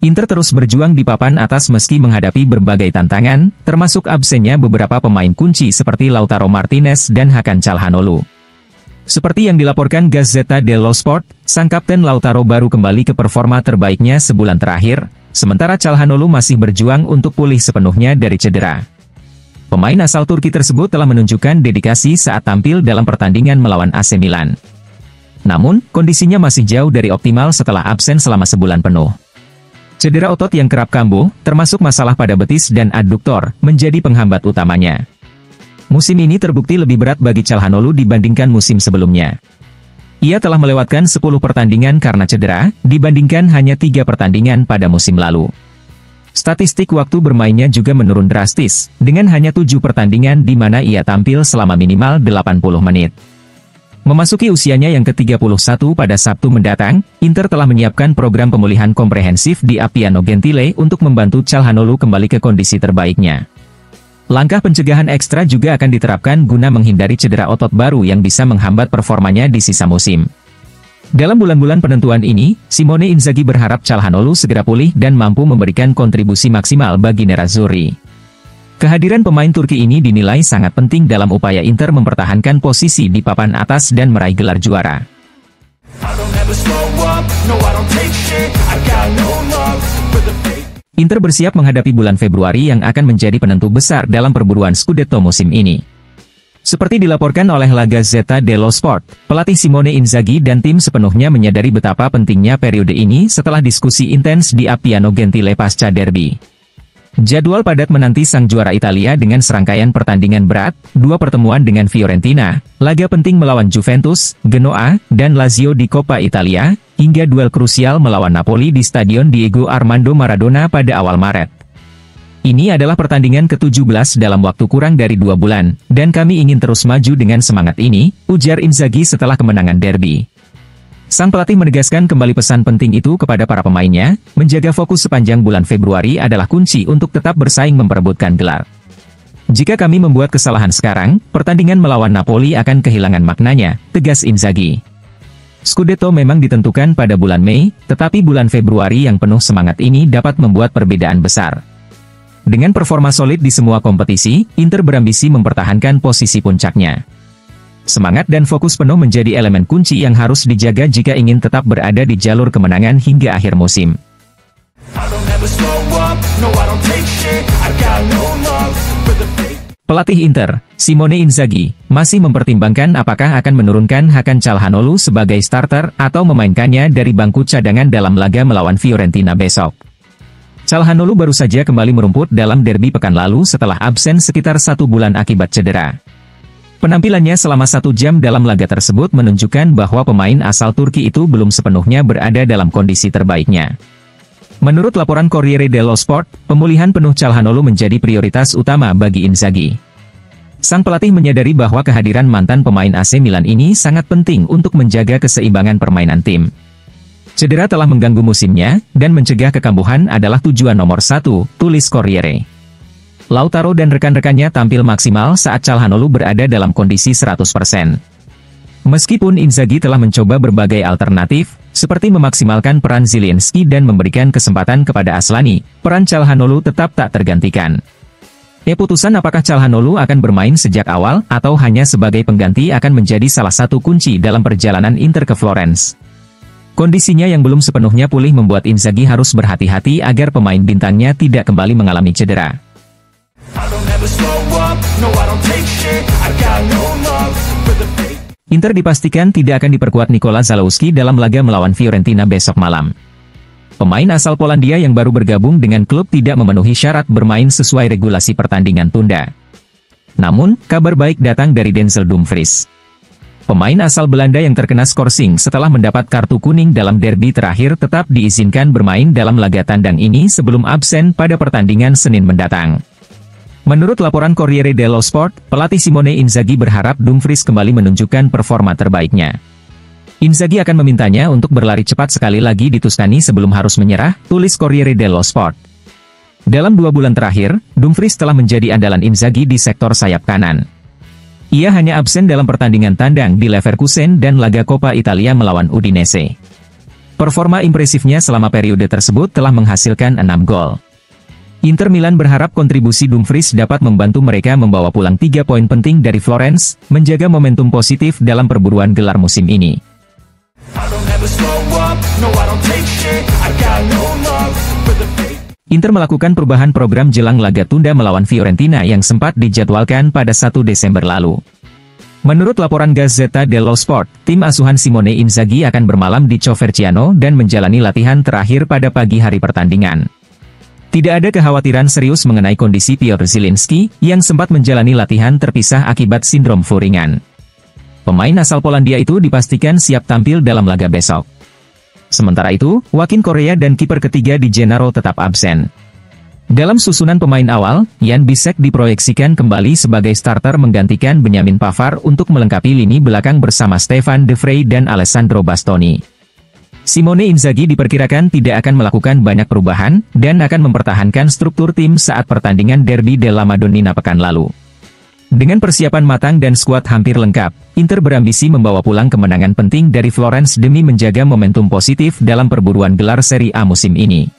Inter terus berjuang di papan atas meski menghadapi berbagai tantangan, termasuk absennya beberapa pemain kunci seperti Lautaro Martinez dan Hakan Calhanoglu. Seperti yang dilaporkan Gazzetta dello Sport, sang kapten Lautaro baru kembali ke performa terbaiknya sebulan terakhir, sementara Calhanoglu masih berjuang untuk pulih sepenuhnya dari cedera. Pemain asal Turki tersebut telah menunjukkan dedikasi saat tampil dalam pertandingan melawan AC Milan. Namun, kondisinya masih jauh dari optimal setelah absen selama sebulan penuh. Cedera otot yang kerap kambuh, termasuk masalah pada betis dan aduktor, menjadi penghambat utamanya. Musim ini terbukti lebih berat bagi Calhanoglu dibandingkan musim sebelumnya. Ia telah melewatkan 10 pertandingan karena cedera, dibandingkan hanya 3 pertandingan pada musim lalu. Statistik waktu bermainnya juga menurun drastis, dengan hanya 7 pertandingan di mana ia tampil selama minimal 80 menit. Memasuki usianya yang ke-31 pada Sabtu mendatang, Inter telah menyiapkan program pemulihan komprehensif di Appiano Gentile untuk membantu Calhanoglu kembali ke kondisi terbaiknya. Langkah pencegahan ekstra juga akan diterapkan guna menghindari cedera otot baru yang bisa menghambat performanya di sisa musim. Dalam bulan-bulan penentuan ini, Simone Inzaghi berharap Calhanoglu segera pulih dan mampu memberikan kontribusi maksimal bagi Nerazzurri. Kehadiran pemain Turki ini dinilai sangat penting dalam upaya Inter mempertahankan posisi di papan atas dan meraih gelar juara. Inter bersiap menghadapi bulan Februari yang akan menjadi penentu besar dalam perburuan Scudetto musim ini. Seperti dilaporkan oleh La Gazzetta dello Sport, pelatih Simone Inzaghi dan tim sepenuhnya menyadari betapa pentingnya periode ini setelah diskusi intens di Appiano Gentile pasca derby. Jadwal padat menanti sang juara Italia dengan serangkaian pertandingan berat, 2 pertemuan dengan Fiorentina, laga penting melawan Juventus, Genoa, dan Lazio di Coppa Italia, hingga duel krusial melawan Napoli di Stadion Diego Armando Maradona pada awal Maret. Ini adalah pertandingan ke-17 dalam waktu kurang dari 2 bulan, dan kami ingin terus maju dengan semangat ini, ujar Inzaghi setelah kemenangan derby. Sang pelatih menegaskan kembali pesan penting itu kepada para pemainnya, menjaga fokus sepanjang bulan Februari adalah kunci untuk tetap bersaing memperebutkan gelar. Jika kami membuat kesalahan sekarang, pertandingan melawan Napoli akan kehilangan maknanya, tegas Inzaghi. Scudetto memang ditentukan pada bulan Mei, tetapi bulan Februari yang penuh semangat ini dapat membuat perbedaan besar. Dengan performa solid di semua kompetisi, Inter berambisi mempertahankan posisi puncaknya. Semangat dan fokus penuh menjadi elemen kunci yang harus dijaga jika ingin tetap berada di jalur kemenangan hingga akhir musim. Pelatih Inter, Simone Inzaghi, masih mempertimbangkan apakah akan menurunkan Hakan Calhanoglu sebagai starter atau memainkannya dari bangku cadangan dalam laga melawan Fiorentina besok. Calhanoglu baru saja kembali merumput dalam derby pekan lalu setelah absen sekitar 1 bulan akibat cedera. Penampilannya selama 1 jam dalam laga tersebut menunjukkan bahwa pemain asal Turki itu belum sepenuhnya berada dalam kondisi terbaiknya. Menurut laporan Corriere dello Sport, pemulihan penuh Calhanoglu menjadi prioritas utama bagi Inzaghi. Sang pelatih menyadari bahwa kehadiran mantan pemain AC Milan ini sangat penting untuk menjaga keseimbangan permainan tim. Cedera telah mengganggu musimnya, dan mencegah kekambuhan adalah tujuan nomor 1, tulis Corriere. Lautaro dan rekan-rekannya tampil maksimal saat Calhanoglu berada dalam kondisi 100%. Meskipun Inzaghi telah mencoba berbagai alternatif, seperti memaksimalkan peran Zielinski dan memberikan kesempatan kepada Aslani, peran Calhanoglu tetap tak tergantikan. Putusan apakah Calhanoglu akan bermain sejak awal atau hanya sebagai pengganti akan menjadi salah satu kunci dalam perjalanan Inter ke Florence. Kondisinya yang belum sepenuhnya pulih membuat Inzaghi harus berhati-hati agar pemain bintangnya tidak kembali mengalami cedera. Inter dipastikan tidak akan diperkuat Nikola Zalewski dalam laga melawan Fiorentina besok malam. Pemain asal Polandia yang baru bergabung dengan klub tidak memenuhi syarat bermain sesuai regulasi pertandingan tunda. Namun, kabar baik datang dari Denzel Dumfries. Pemain asal Belanda yang terkena skorsing setelah mendapat kartu kuning dalam derby terakhir tetap diizinkan bermain dalam laga tandang ini sebelum absen pada pertandingan Senin mendatang. Menurut laporan Corriere dello Sport, pelatih Simone Inzaghi berharap Dumfries kembali menunjukkan performa terbaiknya. Inzaghi akan memintanya untuk berlari cepat sekali lagi di Tuscany sebelum harus menyerah, tulis Corriere dello Sport. Dalam 2 bulan terakhir, Dumfries telah menjadi andalan Inzaghi di sektor sayap kanan. Ia hanya absen dalam pertandingan tandang di Leverkusen dan laga Coppa Italia melawan Udinese. Performa impresifnya selama periode tersebut telah menghasilkan 6 gol. Inter Milan berharap kontribusi Dumfries dapat membantu mereka membawa pulang 3 poin penting dari Florence, menjaga momentum positif dalam perburuan gelar musim ini. Inter melakukan perubahan program jelang laga tunda melawan Fiorentina yang sempat dijadwalkan pada 1 Desember lalu. Menurut laporan Gazzetta dello Sport, tim asuhan Simone Inzaghi akan bermalam di Coverciano dan menjalani latihan terakhir pada pagi hari pertandingan. Tidak ada kekhawatiran serius mengenai kondisi Piotr Zielinski, yang sempat menjalani latihan terpisah akibat sindrom flu ringan. Pemain asal Polandia itu dipastikan siap tampil dalam laga besok. Sementara itu, wakin Korea dan kiper ketiga di Gennaro tetap absen. Dalam susunan pemain awal, Jan Bisek diproyeksikan kembali sebagai starter menggantikan Benjamin Pavard untuk melengkapi lini belakang bersama Stefan De Vrij dan Alessandro Bastoni. Simone Inzaghi diperkirakan tidak akan melakukan banyak perubahan, dan akan mempertahankan struktur tim saat pertandingan Derby della Madonnina pekan lalu. Dengan persiapan matang dan skuad hampir lengkap, Inter berambisi membawa pulang kemenangan penting dari Florence demi menjaga momentum positif dalam perburuan gelar Serie A musim ini.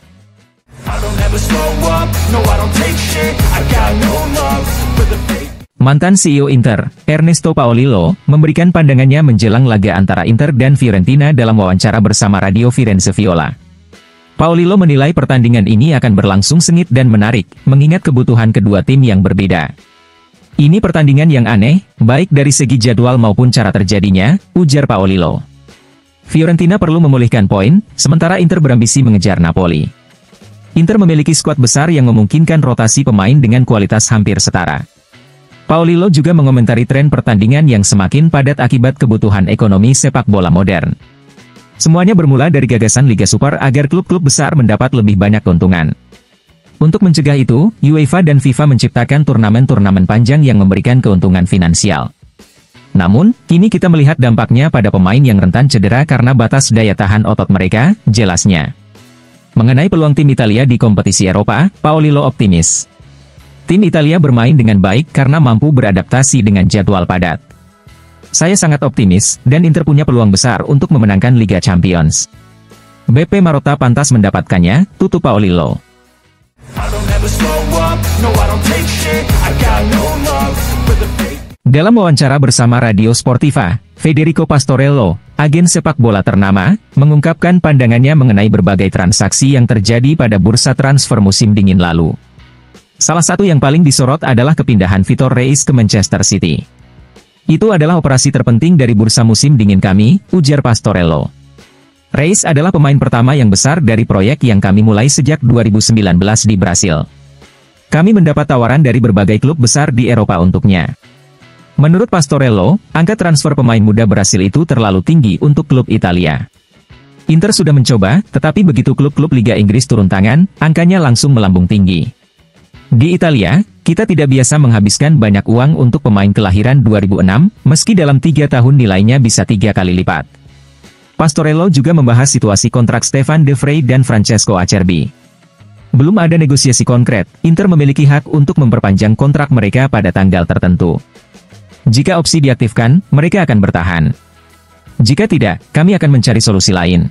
Mantan CEO Inter, Ernesto Paolillo, memberikan pandangannya menjelang laga antara Inter dan Fiorentina dalam wawancara bersama Radio Firenze Viola. Paolillo menilai pertandingan ini akan berlangsung sengit dan menarik, mengingat kebutuhan kedua tim yang berbeda. Ini pertandingan yang aneh, baik dari segi jadwal maupun cara terjadinya, ujar Paolillo. Fiorentina perlu memulihkan poin, sementara Inter berambisi mengejar Napoli. Inter memiliki skuad besar yang memungkinkan rotasi pemain dengan kualitas hampir setara. Paolillo juga mengomentari tren pertandingan yang semakin padat akibat kebutuhan ekonomi sepak bola modern. Semuanya bermula dari gagasan Liga Super agar klub-klub besar mendapat lebih banyak keuntungan. Untuk mencegah itu, UEFA dan FIFA menciptakan turnamen-turnamen panjang yang memberikan keuntungan finansial. Namun, kini kita melihat dampaknya pada pemain yang rentan cedera karena batas daya tahan otot mereka, jelasnya. Mengenai peluang tim Italia di kompetisi Eropa, Paolillo optimis. Tim Italia bermain dengan baik karena mampu beradaptasi dengan jadwal padat. Saya sangat optimis, dan Inter punya peluang besar untuk memenangkan Liga Champions. BP Marotta pantas mendapatkannya, tutup Paolillo. Dalam wawancara bersama Radio Sportiva, Federico Pastorello, agen sepak bola ternama, mengungkapkan pandangannya mengenai berbagai transaksi yang terjadi pada bursa transfer musim dingin lalu. Salah satu yang paling disorot adalah kepindahan Vitor Reis ke Manchester City. Itu adalah operasi terpenting dari bursa musim dingin kami, ujar Pastorello. Reis adalah pemain pertama yang besar dari proyek yang kami mulai sejak 2019 di Brasil. Kami mendapat tawaran dari berbagai klub besar di Eropa untuknya. Menurut Pastorello, angka transfer pemain muda Brasil itu terlalu tinggi untuk klub Italia. Inter sudah mencoba, tetapi begitu klub-klub Liga Inggris turun tangan, angkanya langsung melambung tinggi. Di Italia, kita tidak biasa menghabiskan banyak uang untuk pemain kelahiran 2006, meski dalam 3 tahun nilainya bisa 3 kali lipat. Pastorello juga membahas situasi kontrak Stefan De Vrij dan Francesco Acerbi. Belum ada negosiasi konkret, Inter memiliki hak untuk memperpanjang kontrak mereka pada tanggal tertentu. Jika opsi diaktifkan, mereka akan bertahan. Jika tidak, kami akan mencari solusi lain.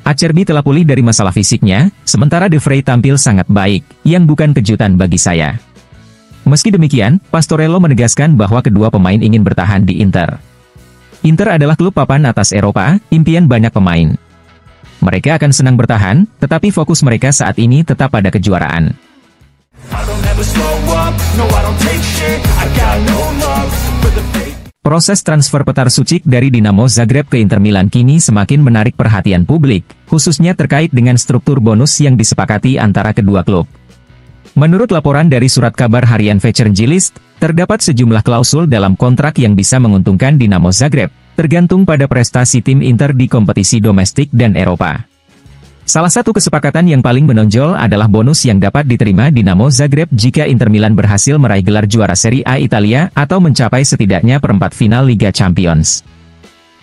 Acerbi telah pulih dari masalah fisiknya, sementara De Vrij tampil sangat baik, yang bukan kejutan bagi saya. Meski demikian, Pastorello menegaskan bahwa kedua pemain ingin bertahan di Inter. Inter adalah klub papan atas Eropa, impian banyak pemain. Mereka akan senang bertahan, tetapi fokus mereka saat ini tetap pada kejuaraan. Proses transfer Petar Sucic dari Dinamo Zagreb ke Inter Milan kini semakin menarik perhatian publik, khususnya terkait dengan struktur bonus yang disepakati antara kedua klub. Menurut laporan dari surat kabar harian Večernji-List, terdapat sejumlah klausul dalam kontrak yang bisa menguntungkan Dinamo Zagreb, tergantung pada prestasi tim Inter di kompetisi domestik dan Eropa. Salah satu kesepakatan yang paling menonjol adalah bonus yang dapat diterima Dinamo Zagreb jika Inter Milan berhasil meraih gelar juara Serie A Italia atau mencapai setidaknya perempat final Liga Champions.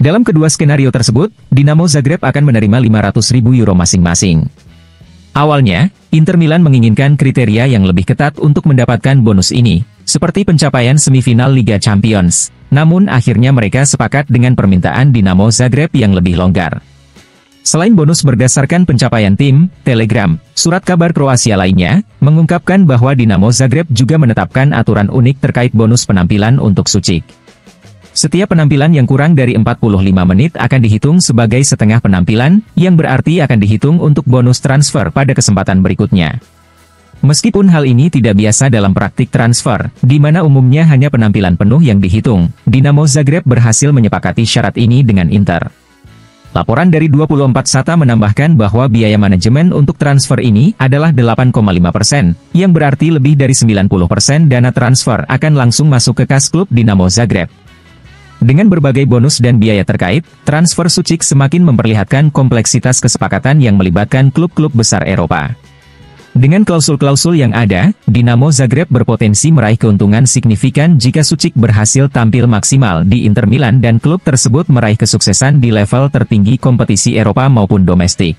Dalam kedua skenario tersebut, Dinamo Zagreb akan menerima 500.000 euro masing-masing. Awalnya, Inter Milan menginginkan kriteria yang lebih ketat untuk mendapatkan bonus ini, seperti pencapaian semifinal Liga Champions. Namun akhirnya mereka sepakat dengan permintaan Dinamo Zagreb yang lebih longgar. Selain bonus berdasarkan pencapaian tim, Telegram, surat kabar Kroasia lainnya, mengungkapkan bahwa Dinamo Zagreb juga menetapkan aturan unik terkait bonus penampilan untuk Sučik. Setiap penampilan yang kurang dari 45 menit akan dihitung sebagai setengah penampilan, yang berarti akan dihitung untuk bonus transfer pada kesempatan berikutnya. Meskipun hal ini tidak biasa dalam praktik transfer, di mana umumnya hanya penampilan penuh yang dihitung, Dinamo Zagreb berhasil menyepakati syarat ini dengan Inter. Laporan dari 24 Sata menambahkan bahwa biaya manajemen untuk transfer ini adalah 8,5%, yang berarti lebih dari 90% dana transfer akan langsung masuk ke kas klub Dinamo Zagreb. Dengan berbagai bonus dan biaya terkait, transfer Sučik semakin memperlihatkan kompleksitas kesepakatan yang melibatkan klub-klub besar Eropa. Dengan klausul-klausul yang ada, Dinamo Zagreb berpotensi meraih keuntungan signifikan jika Sučik berhasil tampil maksimal di Inter Milan dan klub tersebut meraih kesuksesan di level tertinggi kompetisi Eropa maupun domestik.